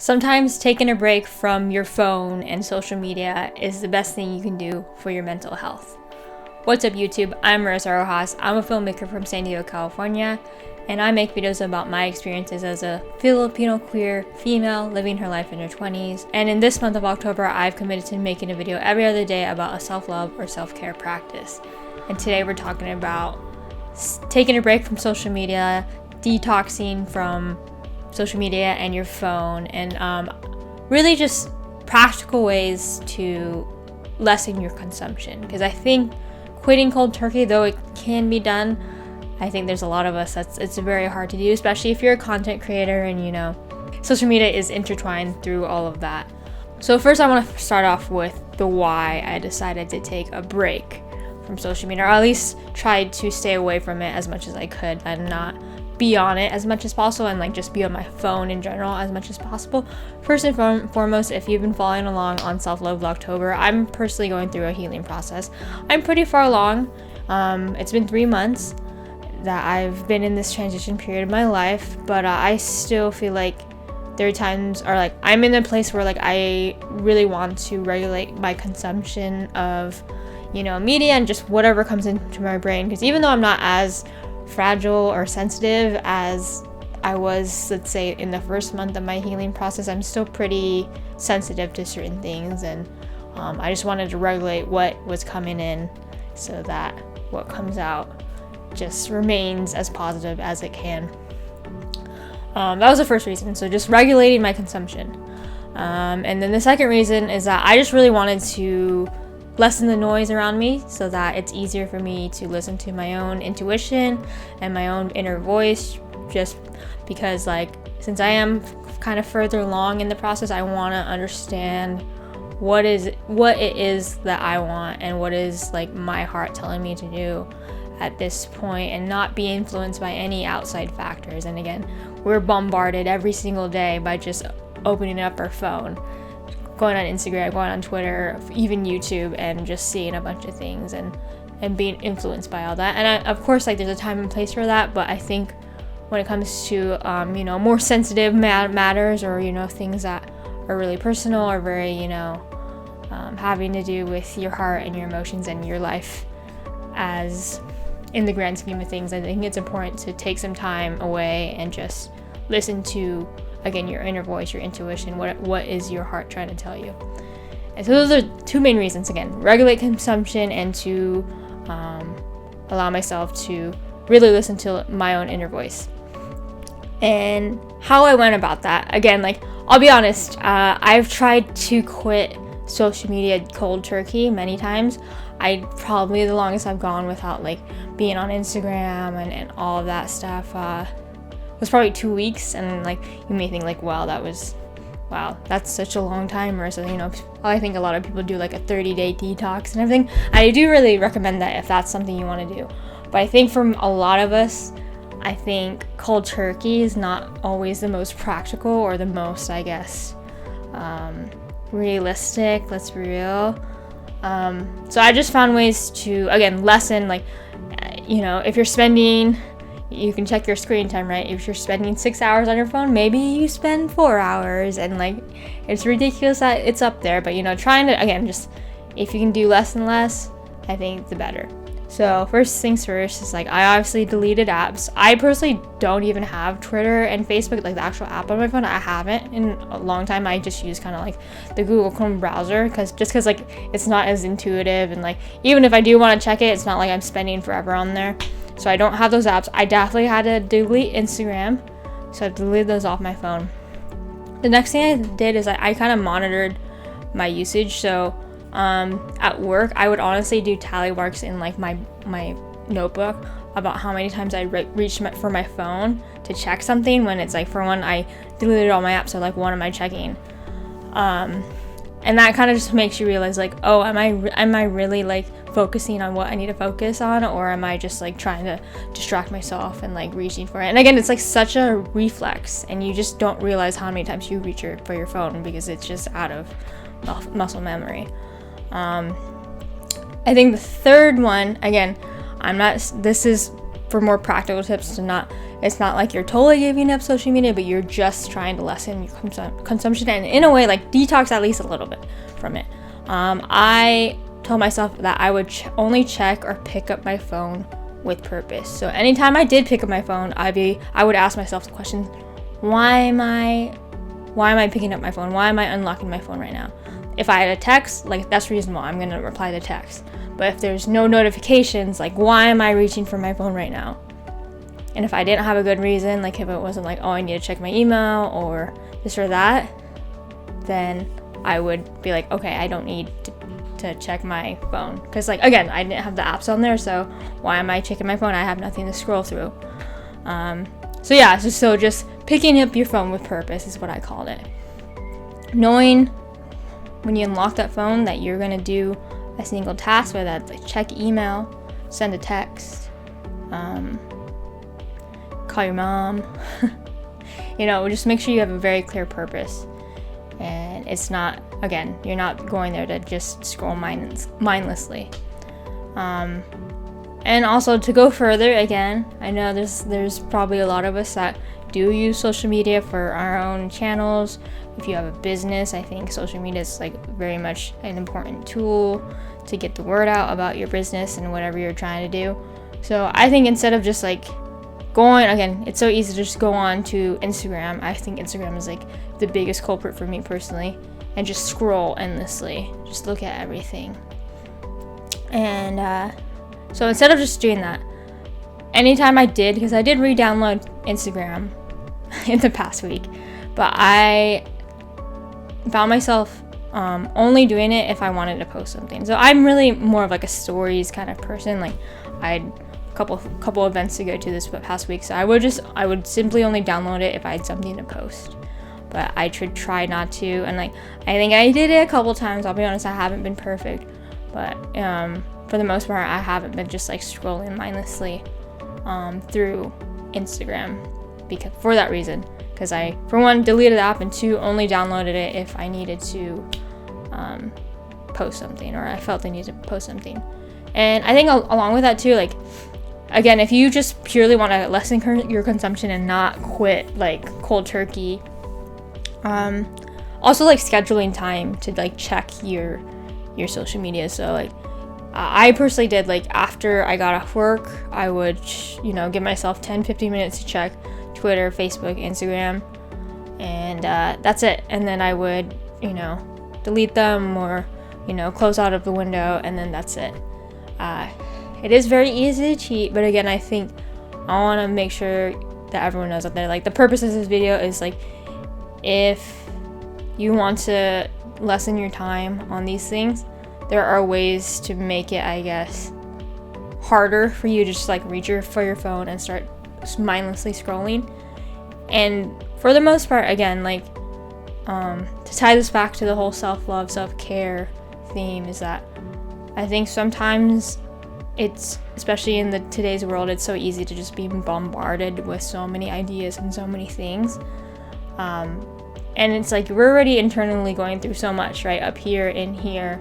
Sometimes taking a break from your phone and social media is the best thing you can do for your mental health. What's up YouTube? I'm Marissa Roxas. I'm a filmmaker from San Diego, California, and I make videos about my experiences as a Filipino queer female living her life in her 20s. And in this month of October, I've committed to making a video every other day about a self-love or self-care practice. And today we're talking about taking a break from social media, detoxing from social media and your phone, and really just practical ways to lessen your consumption. Because I think quitting cold turkey, though it can be done, I think there's a lot of us it's very hard to do, especially if you're a content creator and social media is intertwined through all of that. So first I want to start off with the why I decided to take a break from social media, or at least tried to stay away from it as much as I could and not be on it as much as possible, and just be on my phone in general as much as possible. First and foremost, if you've been following along on Self-Love Vlogtober, I'm personally going through a healing process. I'm pretty far along. It's been 3 months that I've been in this transition period of my life, but I still feel like there are times, or I'm in a place where I really want to regulate my consumption of media and just whatever comes into my brain, because even though I'm not as fragile or sensitive as I was, let's say, in the first month of my healing process, I'm still pretty sensitive to certain things, and I just wanted to regulate what was coming in so that what comes out just remains as positive as it can. That was the first reason, so just regulating my consumption. And then the second reason is that I just really wanted to lessen the noise around me so that it's easier for me to listen to my own intuition and my own inner voice, just because since I am kind of further along in the process, I want to understand what it is that I want and what is my heart telling me to do at this point, and not be influenced by any outside factors. And again, we're bombarded every single day by just opening up our phone, going on Instagram, going on Twitter, even YouTube, and just seeing a bunch of things and being influenced by all that. And of course, there's a time and place for that, but I think when it comes to more sensitive matters, or things that are really personal, or very having to do with your heart and your emotions and your life as in the grand scheme of things, I think it's important to take some time away and just listen to, again, your inner voice, your intuition. What is your heart trying to tell you? And so those are two main reasons. Again, regulate consumption, and to allow myself to really listen to my own inner voice. And how I went about that, again, I'll be honest, I've tried to quit social media cold turkey many times. Probably the longest I've gone without being on Instagram and all of that stuff was probably 2 weeks. And you may think wow, that's such a long time, or something. I think a lot of people do a 30-day detox and everything. I do really recommend that if that's something you want to do. But I think for a lot of us, I think cold turkey is not always the most practical, or the most, I guess, realistic. Let's be real. So I just found ways to, again, lessen, if you're spending, you can check your screen time, right? If you're spending 6 hours on your phone, maybe you spend 4 hours, and it's ridiculous that it's up there, but trying to, again, just if you can do less and less, I think the better. So first things first is I obviously deleted apps. I personally don't even have Twitter and Facebook, the actual app on my phone. I haven't in a long time. I just use kind of the Google Chrome browser, because it's not as intuitive, and even if I do want to check it, it's not I'm spending forever on there. So I don't have those apps. I definitely had to delete Instagram, so I deleted those off my phone. The next thing I did is I kind of monitored my usage. So at work, I would honestly do tally marks in my notebook about how many times I reached for my phone to check something, when it's for one, I deleted all my apps, so what am I checking? And that kind of just makes you realize oh, am I really focusing on what I need to focus on, or am I just trying to distract myself and reaching for it? And again, it's such a reflex, and you just don't realize how many times you reach for your phone, because it's just out of muscle memory. I think the third one, again, this is for more practical tips to not It's not like you're totally giving up social media, but you're just trying to lessen your consumption, and in a way, like, detox at least a little bit from it. I told myself that I would only check or pick up my phone with purpose. So anytime I did pick up my phone, I would ask myself the question, why am I picking up my phone? Why am I unlocking my phone right now? If I had a text, like, that's reasonable. I'm going to reply to text. But if there's no notifications, like, why am I reaching for my phone right now? And if I didn't have a good reason, like if it wasn't like, oh, I need to check my email or this or that, then I would be like, okay, I don't need to check my phone. Because, like, again, I didn't have the apps on there, so why am I checking my phone? I have nothing to scroll through. So yeah, so just picking up your phone with purpose is what I called it. Knowing when you unlock that phone that you're going to do a single task, whether that's like check email, send a text, call your mom, just make sure you have a very clear purpose. And it's not, again, you're not going there to just scroll mindlessly. And also, to go further, again, I know there's probably a lot of us that do use social media for our own channels. If you have a business, I think social media is like very much an important tool to get the word out about your business and whatever you're trying to do. So I think instead of just like again, it's so easy to just go on to Instagram. I think Instagram is like the biggest culprit for me personally, and just scroll endlessly, just look at everything. And so instead of just doing that, anytime I did, because I did re-download Instagram in the past week, but I found myself only doing it if I wanted to post something. So I'm really more of like a stories kind of person. Like, I had a couple events to go to this past week, so I would simply only download it if I had something to post. But I should try not to, and like, I think I did it a couple times. I'll be honest, I haven't been perfect, but for the most part, I haven't been just like scrolling mindlessly through Instagram for that reason. Because I, for one, deleted the app, and two, only downloaded it if I needed to post something, or I felt I needed to post something. And I think along with that too, like, again, if you just purely want to lessen your consumption and not quit like cold turkey, also like scheduling time to like check your social media. So like, I personally did, like, after I got off work, I would give myself 10-15 minutes to check Twitter, Facebook, Instagram, and that's it. And then I would delete them, or close out of the window, and then that's it. It is very easy to cheat, but again, I think I want to make sure that everyone knows out there, like, the purpose of this video is like, if you want to lessen your time on these things, there are ways to make it, I guess, harder for you to just like reach for your phone and start mindlessly scrolling. And for the most part, again, like, to tie this back to the whole self-love, self-care theme, is that I think sometimes it's, especially in today's world, it's so easy to just be bombarded with so many ideas and so many things. And it's like, we're already internally going through so much, right? Up here, in here.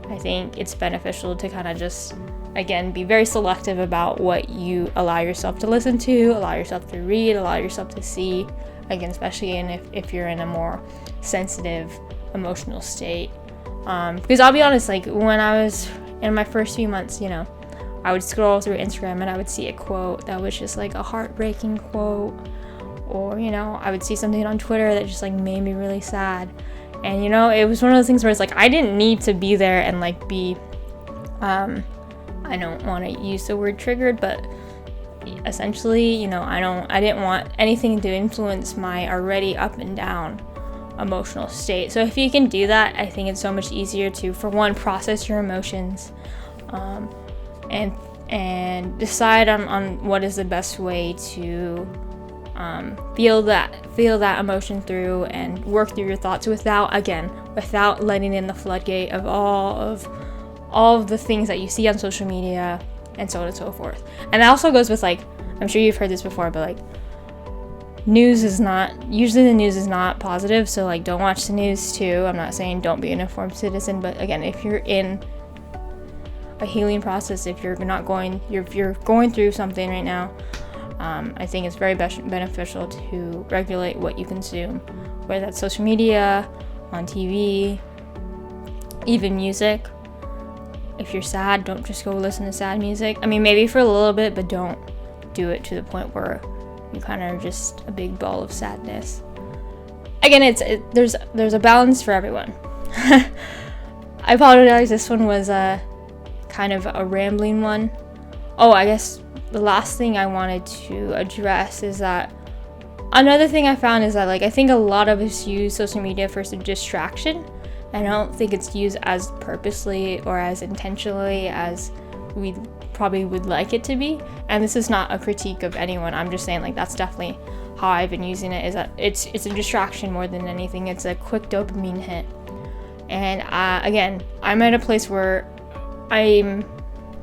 I think it's beneficial to kind of just, again, be very selective about what you allow yourself to listen to, allow yourself to read, allow yourself to see, again, especially if you're in a more sensitive, emotional state. Because I'll be honest, like, when I was in my first few months, I would scroll through Instagram and I would see a quote that was just like a heartbreaking quote, or I would see something on Twitter that just like made me really sad. And it was one of those things where it's like, I didn't need to be there and like be I don't want to use the word triggered, but essentially, I didn't want anything to influence my already up and down emotional state. So if you can do that, I think it's so much easier to, for one, process your emotions, and decide on what is the best way to feel that emotion through and work through your thoughts without letting in the floodgate of all of the things that you see on social media and so on and so forth. And that also goes with, like, I'm sure you've heard this before, but like, the news is not positive, so like, don't watch the news too. I'm not saying don't be an informed citizen, but again, if you're in a healing process, if you're going through something right now, I think it's very beneficial to regulate what you consume, whether that's social media, on TV, even music. If you're sad, don't just go listen to sad music. I mean, maybe for a little bit, but don't do it to the point where you kind of are just a big ball of sadness. Again, there's a balance for everyone. I apologize, this one was kind of a rambling one. Oh, I guess the last thing I wanted to address is that another thing I found is that, like, I think a lot of us use social media for some distraction, and I don't think it's used as purposely or as intentionally as we probably would like it to be. And this is not a critique of anyone. I'm just saying, like, that's definitely how I've been using it, is that it's a distraction more than anything. It's a quick dopamine hit. And again, I'm at a place where I'm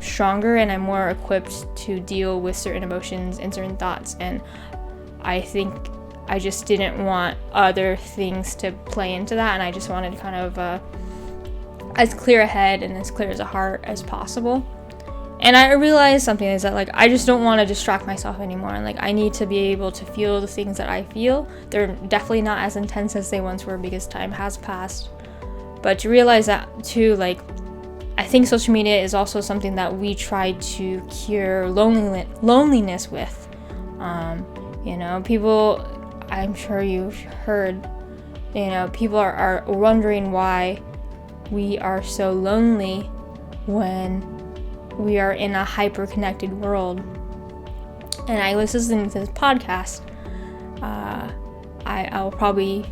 stronger and I'm more equipped to deal with certain emotions and certain thoughts, and I think I just didn't want other things to play into that, and I just wanted kind of as clear a head and as clear as a heart as possible. And I realized something is that, like, I just don't want to distract myself anymore, and like I need to be able to feel the things that I feel. They're definitely not as intense as they once were because time has passed, but to realize that too, like, I think social media is also something that we try to cure loneliness with. People, I'm sure you've heard, people are wondering why we are so lonely when we are in a hyper-connected world. And I was listening to this podcast. I'll probably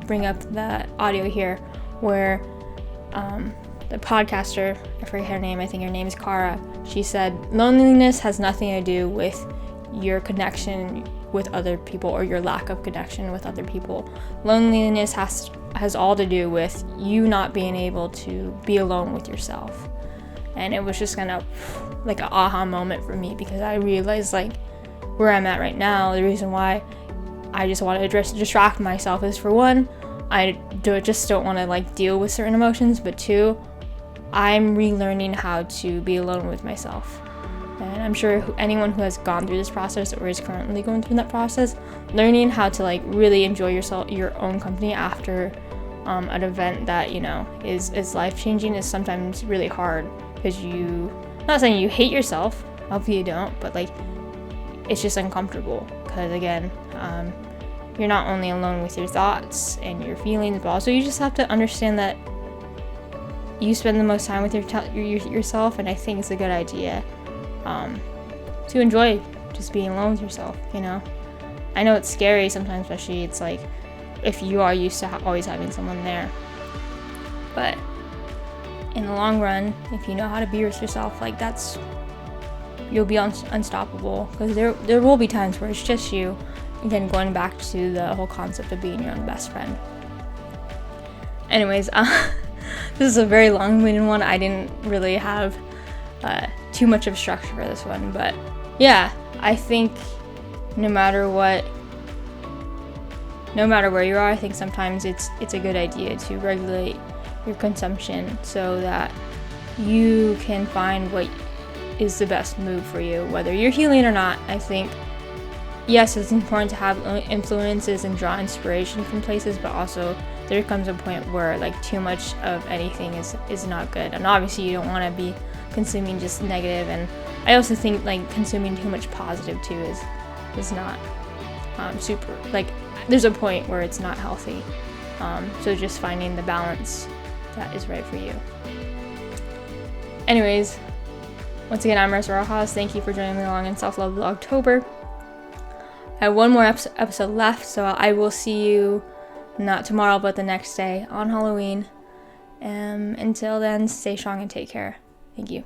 bring up the audio here where the podcaster, I forget her name, I think her name is Cara, she said loneliness has nothing to do with your connection with other people or your lack of connection with other people. Loneliness has all to do with you not being able to be alone with yourself. And it was just kind of like an aha moment for me, because I realized, like, where I'm at right now, the reason why I just want to distract myself is, for one, I just don't want to, like, deal with certain emotions, but two, I'm relearning how to be alone with myself. And I'm sure anyone who has gone through this process or is currently going through that process, learning how to, like, really enjoy your own company after an event that, is life-changing is sometimes really hard, because not saying you hate yourself, hopefully you don't, but, like, it's just uncomfortable, because again, you're not only alone with your thoughts and your feelings, but also you just have to understand that you spend the most time with yourself, and I think it's a good idea to enjoy just being alone with yourself. I know it's scary sometimes, especially it's like if you are used to always having someone there, but in the long run, if you know how to be with yourself, like, you'll be unstoppable, because there will be times where it's just you. Again, going back to the whole concept of being your own best friend. Anyways, this is a very long-winded one. I didn't really have too much of structure for this one, but yeah, I think no matter where you are, I think sometimes it's a good idea to regulate your consumption so that you can find what is the best move for you, whether you're healing or not. I think, yes, it's important to have influences and draw inspiration from places, but also there comes a point where, like, too much of anything is not good. And obviously you don't want to be consuming just negative, and I also think, like, consuming too much positive too is not super, like, there's a point where it's not healthy. So just finding the balance that is right for you. Anyways, once again, I'm Marissa Roxas. Thank you for joining me along in Self-Love Vlogtober. I have one more episode left, so I will see you not tomorrow, but the next day on Halloween. Until then, stay strong and take care. Thank you.